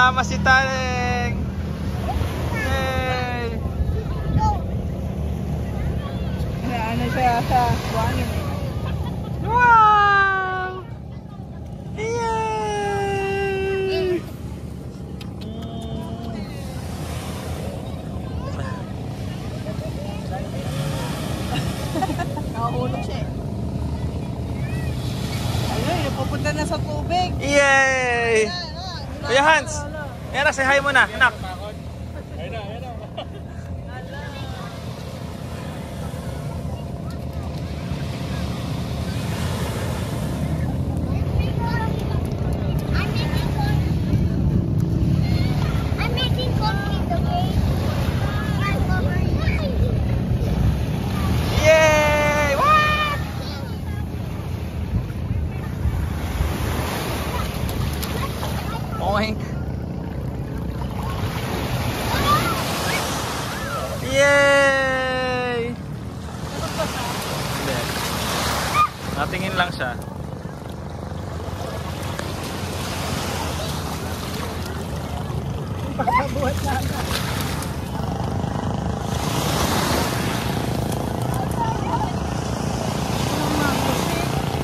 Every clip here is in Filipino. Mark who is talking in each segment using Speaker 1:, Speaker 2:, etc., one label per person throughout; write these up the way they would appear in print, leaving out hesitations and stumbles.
Speaker 1: Kasama si Taleng. Yay!
Speaker 2: Ano siya sa buhangin.
Speaker 1: Wow! Yay!
Speaker 2: Nakahulog siya eh. Ayun, pupunta na sa tubig.
Speaker 1: Yay! Kuya Hans, yan na, say hi mo na, anak. Yay! What? Oink. Yay! Hindi. Natingin lang siya.
Speaker 2: Pagkabuhat na.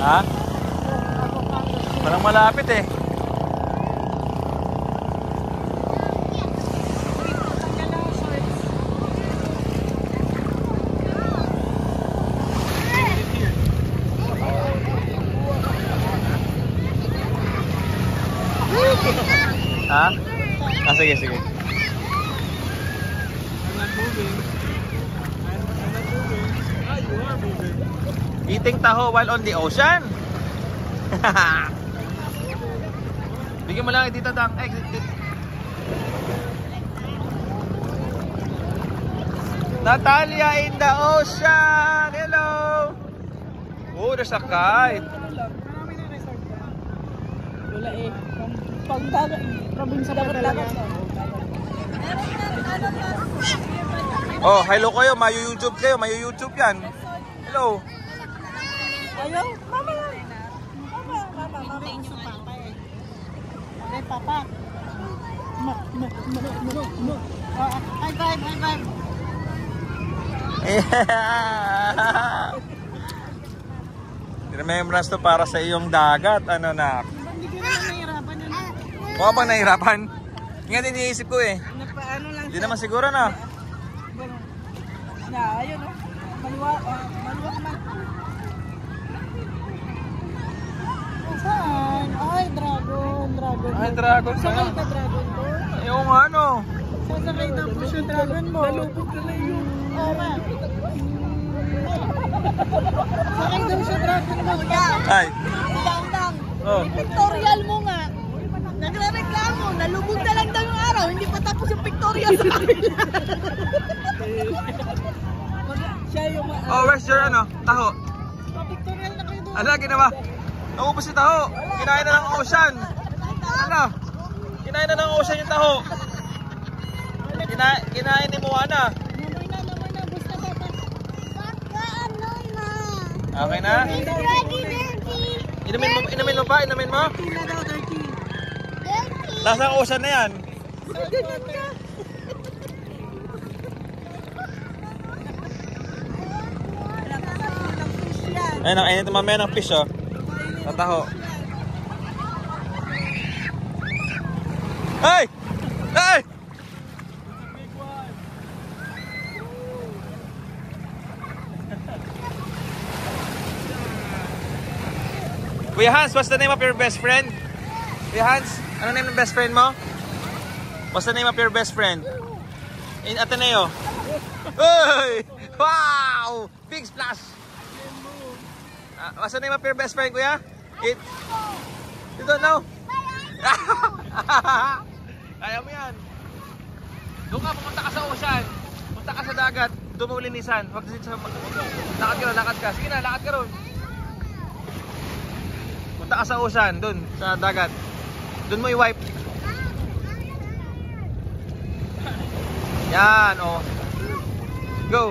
Speaker 1: Ha? Parang malapit eh. Ha? Ah, sige, sige.
Speaker 2: I'm not moving. I'm not moving. Ah, you are moving.
Speaker 1: Eating taho while on the ocean. Bigyan mo lang dito dang. Natalia in the ocean. Hello. Oh, there's a kite.
Speaker 2: Marami na resort ka. Wala eh. Pag dagat, probinsya dagat.
Speaker 1: Oh, hello kayo. Mayu-YouTube kayo. Mayu-YouTube yan. Hello.
Speaker 2: Ayaw? Mama lang. Mama gusto papa eh. Okay, papa. High five, high five.
Speaker 1: Yeah. Remembrance to para sa iyong dagat. Ano na?
Speaker 2: Hindi ka naman nahihirapan yun.
Speaker 1: Mukha bang nahihirapan? Nga din iniisip ko eh.
Speaker 2: Nagpaano lang
Speaker 1: Hindi naman siguro na.
Speaker 2: Na, ayun o. Maluwak man. Saan? Ay, dragon.
Speaker 1: Ay, dragon ba?
Speaker 2: Sakay ka dragon po?
Speaker 1: Yung ano?
Speaker 2: Sasakay daw po siya dragon mo. Nalubog na lang yun. Oo ma. Sakay daw siya dragon mo.
Speaker 1: Ay.
Speaker 2: Dang.
Speaker 1: Oh.
Speaker 2: Pictorial mo nga. Nagre-reklamo. Nalubog na lang daw yung araw. Hindi pa tapos yung pictorial sa kanila. Siya yung
Speaker 1: Oh, where's your ano? Taho?
Speaker 2: pictorial na kayo doon.
Speaker 1: Ano ginawa? Naubos yung taho. Kinain na ng ocean. Ano? Kinain na ng ocean yung taho. Kinain ni Moana.
Speaker 2: Namoy na. Basta papa.
Speaker 1: Okay na? Inumin mo pa? Inumin mo?
Speaker 2: Dirty na daw, dirty.
Speaker 1: Nasa ocean na yan.
Speaker 2: Ganyan ka.
Speaker 1: Ayun, nakainit na mamaya ng fish oh. Tataho. Hey! Hey! Kuya Hans, what's the name of your best friend? Kuya Hans, ano name ng best friend mo? What's the name of your best friend? In Ateneo. Hey! Wow! Big splash! What's the name of your best friend, Kuya? You don't know? Kaya mo yan. Doon ka, pumunta ka sa ocean. Punta ka sa dagat. Doon mo linisan. Huwag dito sa... Lakad ka. Sige na, lakad ka ron. Punta ka sa ocean. Doon, sa dagat. Doon mo i-wipe. Yan, oh. Go.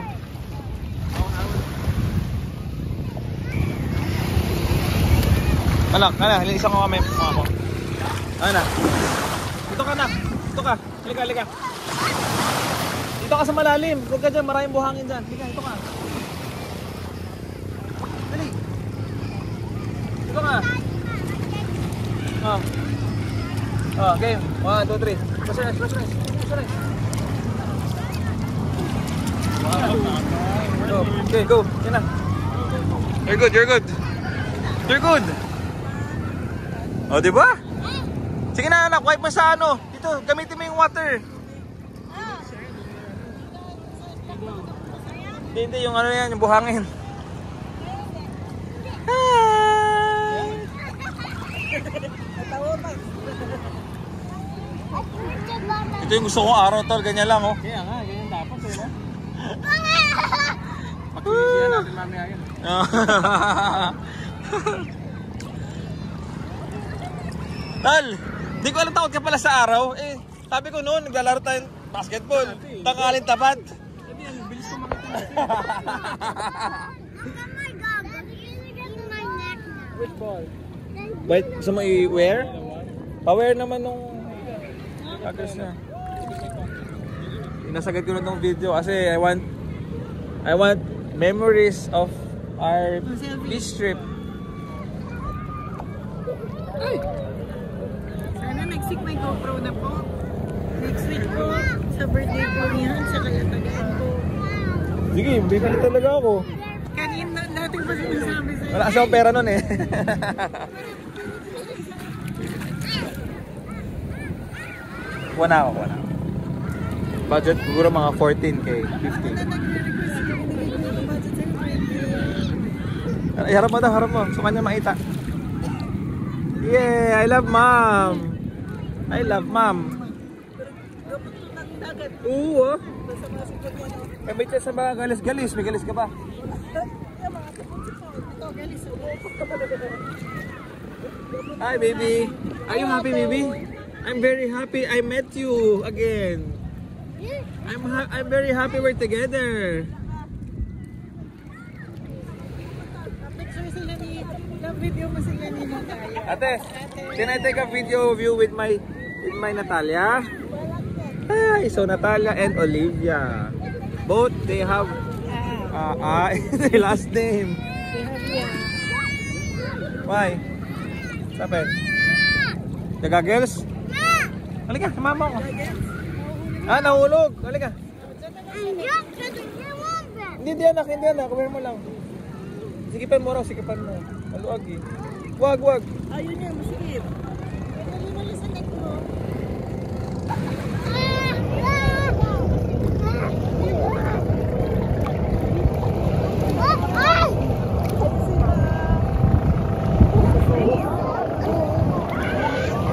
Speaker 1: Alak, linisan ko kami. Ano na? Dito ka na. Dito ka. Halika, halika. Dito ka sa malalim. Huwag ka dyan. Maraming buhangin dyan. Halika, dito ka. Dali. Dito ka. Game. 1, 2, 3. Pressurize, pressurize. Pressurize. Go. Okay, go. Yan na. You're good, you're good. You're good. O, diba? Sige na anak, wipe mo sa ano. Dito, gamitin mo yung water. Hindi, yung ano yan, yung buhangin. Ito yung gusto kong araw, tol. Ganyan lang, oh.
Speaker 3: Kaya nga, ganyan dapat, eh, no? Pag-uwisihan natin mamaya yun.
Speaker 1: Tal, di ko alam takot ka pala sa araw. Eh, sabi ko noon, naglalaro tayo basketball. Tanghalin tapat.
Speaker 3: Hindi, ano, bilis ko makita natin. Which ball?
Speaker 1: Wait, gusto mo i-wear? Pa-wear naman nung hackers na. Inasagad ko na tong video kasi I want memories of our beach trip.
Speaker 2: Ay! Sana next week may GoPro na po. Next week po, sa birthday po niyan, sa kalatagaan po.
Speaker 1: Sige, bibili talaga ako.
Speaker 2: Kanina natin pa sinasabi sa'yo.
Speaker 1: Wala kasi akong pera nun eh. Kuha na ako. Budget siguro mga 14K, 15. Ay, harap mo daw, harap mo. So kanya makita. Yeah, I love mom. I love mom. Oo, oh. May tiyan sa mga galis-galis. May galis ka ba? Hi, baby. Are you happy, baby? I'm very happy I met you again. I'm very happy we're together.
Speaker 2: Picture sila ni, video mo sila ni Natalia.
Speaker 1: Ate, can I take a video of you with my Natalia? Hi, so Natalia and Olivia. Both they have their last name. Why? Sapet. Daga girls? Halika, mama ko. Nahulog. Halika. Hindi anak. Kumain mo lang. Sikipan mo raw, sikipan mo. Maluag eh. Wag.
Speaker 2: Ayun niya, masikip. Mali sa neck mo.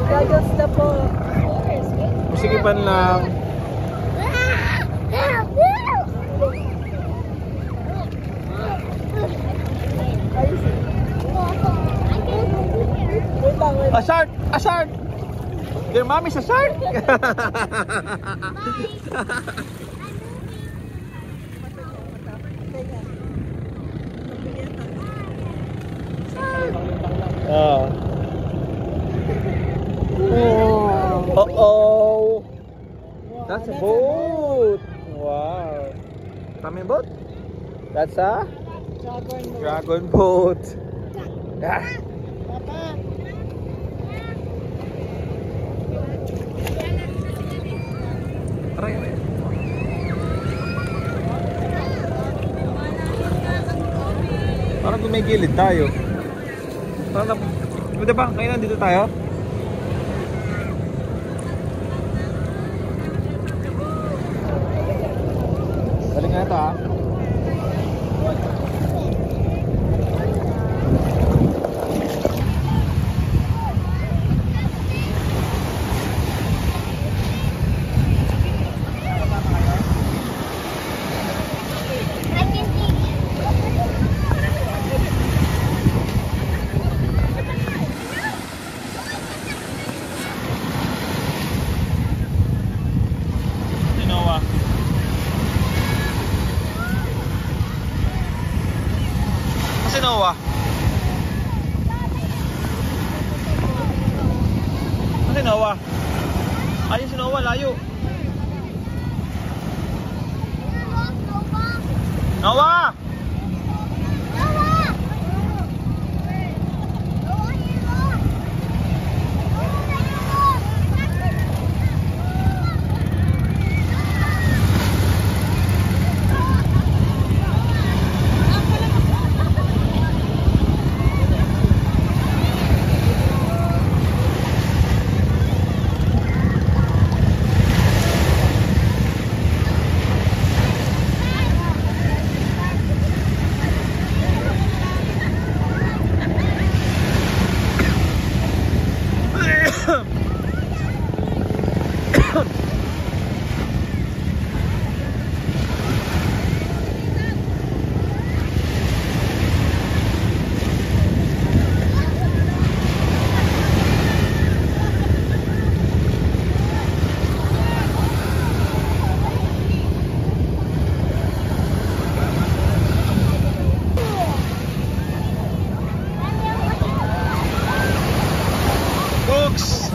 Speaker 2: Gagos na po.
Speaker 1: Sikipan lang. A shark! Your mommy's a shark? Uh-oh! That's a boat! Wow! Coming boat? That's a dragon boat. Yeah. Parang gumigilid tayo. Parang diba? Ngayon nandito tayo? Galing nga ito ha. Noah. Ano Noah? Ayun si Noah, layo. Noah! Cooks!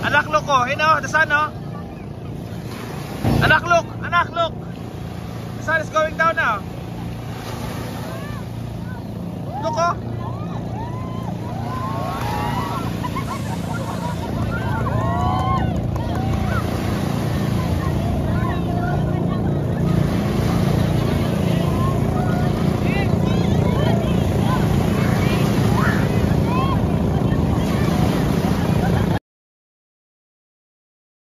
Speaker 1: Anak, look, oh. Hey, no, the sun, oh. Anak, look. Anak, look. The sun is going down now. Look, oh.